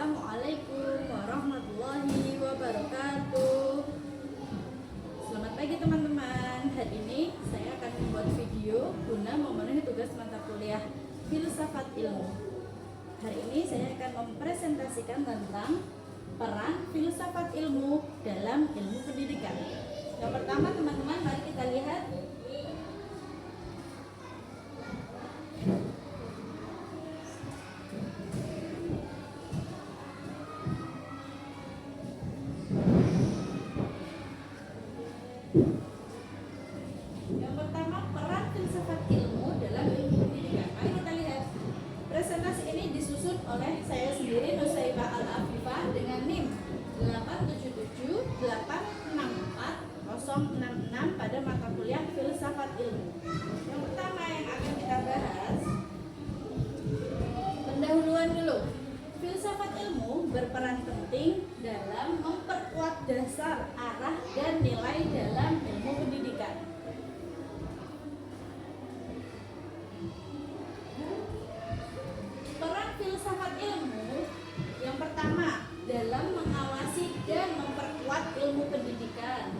Assalamualaikum warahmatullahi wabarakatuh. Selamat pagi teman-teman. Hari ini saya akan membuat video guna memenuhi tugas mata kuliah Filsafat Ilmu. Hari ini saya akan mempresentasikan tentang peran filsafat ilmu dalam ilmu pendidikan. Yang pertama teman-teman, mari kita lihat oleh saya sendiri, Nusaibah Al-Afifah, dengan NIM 877864066 pada mata kuliah Filsafat Ilmu. Yang pertama yang akan kita bahas, pendahuluan dulu. Filsafat ilmu berperan penting dalam memperkuat dasar, arah, dan nilai dalam ilmu pendidikan. Filsafat ilmu yang pertama dalam mengawasi dan memperkuat ilmu pendidikan.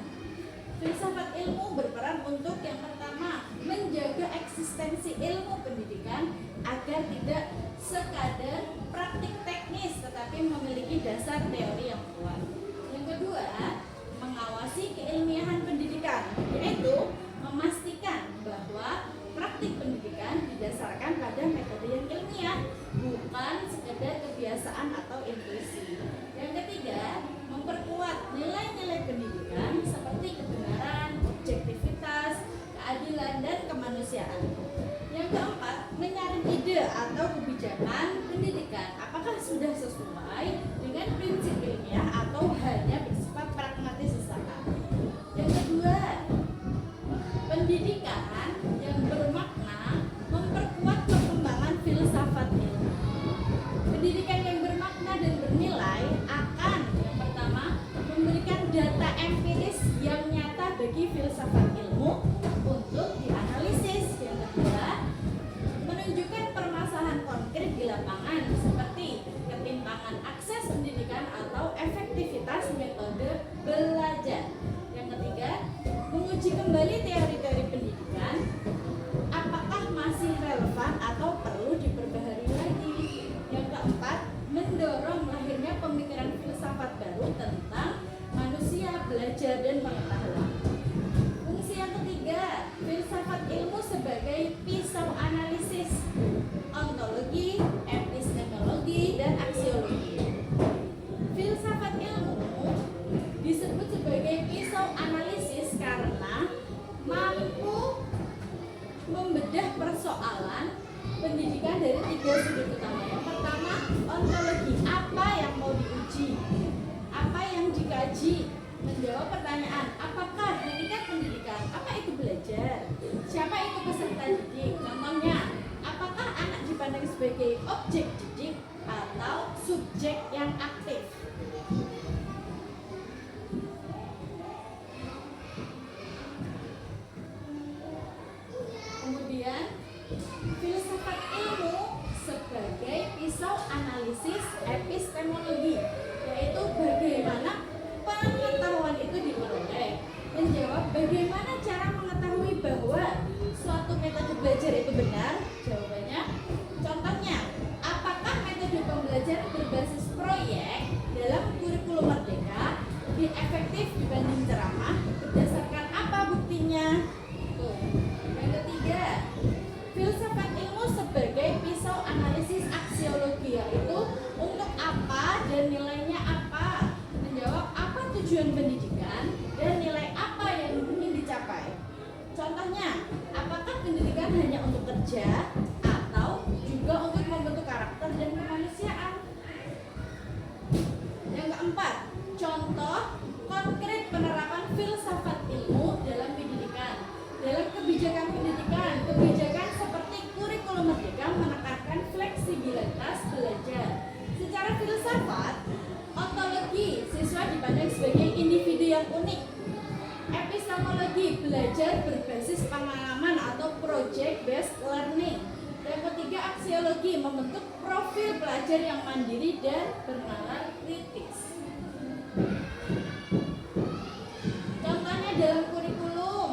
Filsafat ilmu berperan untuk yang pertama menjaga eksistensi ilmu pendidikan agar tidak sekadar praktik teknis tetapi memiliki dasar teori yang kuat. Yang kedua, mengawasi keilmiahan pendidikan, yaitu memastikan bahwa praktik pendidikan didasarkan pada metode yang ilmiah, bukan sekedar kebiasaan atau intuisi. Yang ketiga, memperkuat nilai-nilai pendidikan seperti kebenaran, objektivitas, keadilan, dan kemanusiaan. Yang keempat, menyaring ide atau kebijakan pendidikan apakah sudah sesuai dengan prinsip ilmiah atau hanya bersifat pragmatis sesaat. Yang kedua, pendidikan yang bermakna memperkuat perkembangan filsafat ilmu. Pendidikan yang bermakna dan bernilai akan yang pertama memberikan data empiris yang nyata bagi filsafat ilmu untuk dianalisis. Yang kedua, menunjukkan permasalahan konkret di lapangan seperti ketimpangan akses pendidikan atau efektivitas metode belajar. Yang ketiga, menguji kembali teori-teori pendidikan apakah masih relevan atau perlu diperbaharui lagi. Yang keempat, mendorong lahirnya pemikiran filsafat baru tentang manusia, belajar, dan pengetahuan. Fungsi yang ketiga, filsafat ilmu sebagai pisau analisis, ontologi, epistemologi, dan aksiologi. Filsafat ilmu disebut sebagai pisau analisis karena mampu membedah persoalan pendidikan dari tiga sudut utama. Yang pertama, ontologi, apa yang mau diuji, apa yang dikaji, menjawab pertanyaan apakah hakikat pendidikan, apa itu belajar, siapa itu peserta didik. Contohnya, apakah anak dipandang sebagai objek didik atau subjek yang aktif. Kemudian, filsafat ilmu sebagai pisau analisis epistemologi, yaitu bagaimana pengetahuan itu diperoleh, menjawab bagaimana cara mengetahui bahwa suatu metode belajar itu benar. Jawabannya, contohnya, apakah metode pembelajaran berbasis proyek dalam kurikulum Merdeka lebih efektif dibanding ceramah? Berdasarkan apa buktinya? Yang ketiga, filsafat ilmu sebagai pisau analisis aksiologi, yaitu untuk apa dan nilainya apa, menjawab apa tujuan pendidikan dan nilai apa yang ingin dicapai. Contohnya, apakah pendidikan hanya untuk kerja atau juga untuk membentuk karakter dan kemanusiaan. Yang keempat, contoh konkret penerapan filsafat ilmu dalam pendidikan. Dalam kebijakan pendidikan, kebijakan seperti kurikulum Merdeka menekankan fleksibilitas belajar. Secara filsafat, ontologi, siswa dipandang sebagai individu yang unik. Epistemologi, belajar berbasis pengalaman atau project based learning. Yang ketiga, aksiologi epistemologi membentuk profil pelajar yang mandiri dan bernalar kritis. Contohnya dalam kurikulum,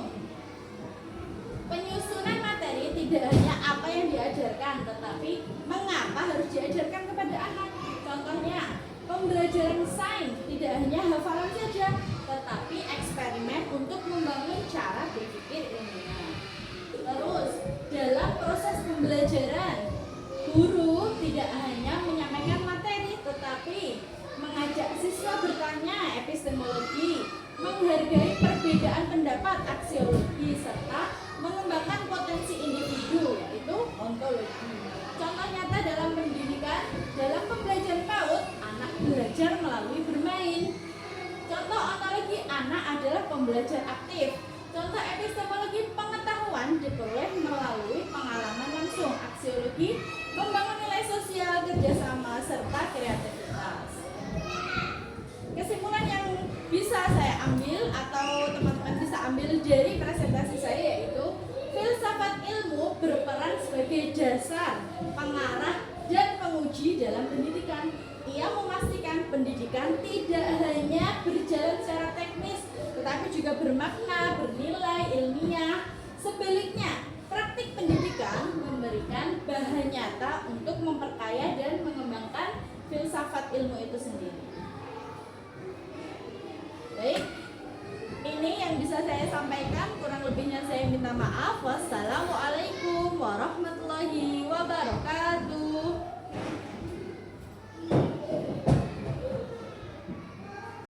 penyusunan materi tidak hanya apa yang diajarkan, tetapi mengapa harus diajarkan kepada anak. Contohnya, pembelajaran sains tidak hanya hafalan saja, tetapi eksperimen untuk membangun cara berpikir ilmiah. Terus, dalam proses pembelajaran, guru tidak hanya menyampaikan materi, tetapi mengajak siswa bertanya epistemologi, menghargai perbedaan pendapat aksiologi, serta mengembangkan potensi individu, yaitu ontologi. Contoh nyata dalam pendidikan, dalam pembelajaran PAUD, anak belajar melalui bermain. Contoh ontologi, anak adalah pembelajar aktif. Contoh epistemologi, pengetahuan diperoleh melalui pengalaman langsung. Aksiologi, membangun nilai sosial, kerjasama, serta kreativitas. Kesimpulan yang bisa saya ambil atau teman-teman bisa ambil dari presentasi saya yaitu filsafat ilmu berperan sebagai dasar, pengarah, dan penguji dalam pendidikan. Ia memastikan pendidikan tidak hanya berjalan secara teknis, tetapi juga bermakna, bernilai, ilmiah. Sebaliknya, praktik pendidikan memberikan bahan nyata untuk memperkaya dan mengembangkan filsafat ilmu itu sendiri. Baik, ini yang bisa saya sampaikan, kurang lebihnya saya minta maaf.